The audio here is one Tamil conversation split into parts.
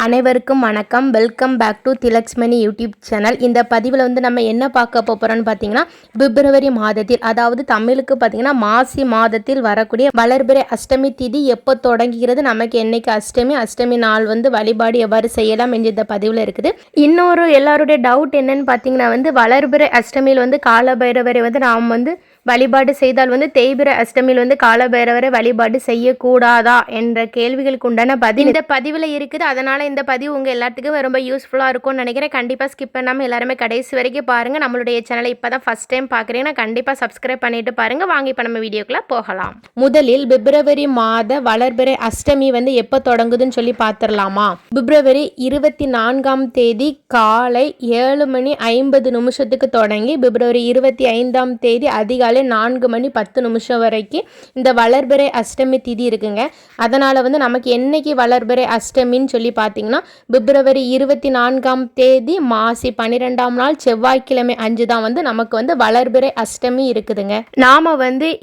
அனைவருக்கும் வணக்கம். வெல்கம் பேக் டு திலக்ஸ்மணி யூடியூப் சேனல். இந்த பதிவில் நம்ம என்ன பார்க்க போகிறோன்னு பார்த்தீங்கன்னா, பிப்ரவரி மாதத்தில், அதாவது தமிழுக்கு பார்த்தீங்கன்னா மாசி மாதத்தில் வரக்கூடிய வளர்பிறை அஷ்டமி திதி எப்போ தொடங்குகிறது, நமக்கு என்னைக்கு அஷ்டமி நாள் வழிபாடு எவ்வாறு செய்யலாம் என்று இந்த பதிவில் இருக்குது. இன்னொரு எல்லாருடைய டவுட் என்னன்னு பார்த்தீங்கன்னா வளர்பிறை அஷ்டமியில் காலபைரவரை நாம் வழிபாடு செய்தால் தேய்பிறை அஷ்டமியில் காலபைரவரை வழிபாடு செய்யக்கூடாதா என்ற கேள்விகளுக்கு உண்டான பதில் இந்த பதிவில் இருக்குது. அதனால் இந்த பதிவு உங்கள் எல்லாத்துக்கும் ரொம்ப யூஸ்ஃபுல்லாக இருக்கும்னு நினைக்கிறேன். கண்டிப்பாக ஸ்கிப் பண்ணாமல் எல்லாருமே கடைசி வரைக்கும் பாருங்கள். நம்மளுடைய சேனலை இப்போ தான் ஃபஸ்ட் டைம் பார்க்குறீங்கன்னா கண்டிப்பாக சப்ஸ்கிரைப் பண்ணிட்டு பாருங்கள். வாங்கி இப்போ நம்ம வீடியோக்குள்ளே போகலாம். முதலில் பிப்ரவரி மாத வளர்பிறை அஷ்டமி எப்போ தொடங்குதுன்னு சொல்லி பார்த்துடலாமா? பிப்ரவரி 24ஆம் தேதி காலை 7:50 தொடங்கி பிப்ரவரி 25ஆம் தேதி அதிகாலை 4:10 வரைக்கும் இந்த வளர்பிறை அஷ்டமி திதி இருக்குங்க. அதனால் நமக்கு என்னைக்கு வளர்பிறை அஷ்டமின்னு சொல்லி பார்த்தீங்கன்னா பிப்ரவரி 24ஆம் தேதி மாசி 12ஆம் நாள் செவ்வாய்க்கிழமை 5 தான் நமக்கு வளர்பிறை அஷ்டமி இருக்குதுங்க. நாம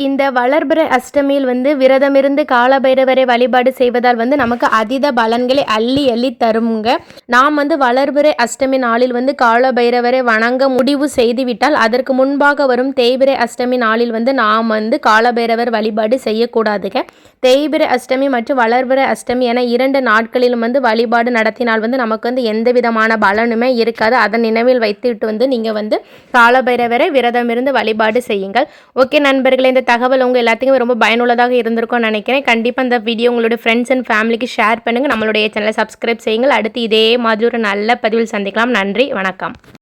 இந்த வளர்பிறை அஷ்டமியில் விரதம் இருந்து காலபைரவரை வழிபாடு செய்வதால் நமக்கு அதீத பலன்களை அள்ளி அள்ளி தருங்க. நாம் வளர்பிறை அஷ்டமி நாளில் காலபைரவரை வணங்க முடிவு செய்துவிட்டால் அதற்கு முன்பாக வரும் தேய்பிறை அஷ்டமி நாளில் நாம் காலபைரவர் வழிபாடு செய்யக்கூடாதுங்க. தேய்பிறை அஷ்டமி மற்றும் வளர்பிறை அஷ்டமி என 2 நாட்களிலும் வழிபாடு நடத்தினால் நமக்கு எந்த விதமான பலனுமே இருக்காது. அதை நினைவில் வைத்துட்டு நீங்கள் காலபைரவரை விரதம் இருந்து வழிபாடு செய்யுங்கள். ஓகே நண்பர்களே, இந்த தகவல் உங்கள் எல்லாத்துக்குமே ரொம்ப பயனுள்ளதாக இருந்திருக்கும்னு நினைக்கிறேன். கண்டிப்பாக இந்த வீடியோ உங்களுடைய ஃப்ரெண்ட்ஸ் அண்ட் ஃபேமிலிக்கு ஷேர் பண்ணுங்கள். நம்மளுடைய சேனலை சப்ஸ்கிரைப் செய்யுங்கள். அடுத்து இதே மாதிரி ஒரு நல்ல பதிவில் சந்திக்கலாம். நன்றி, வணக்கம்.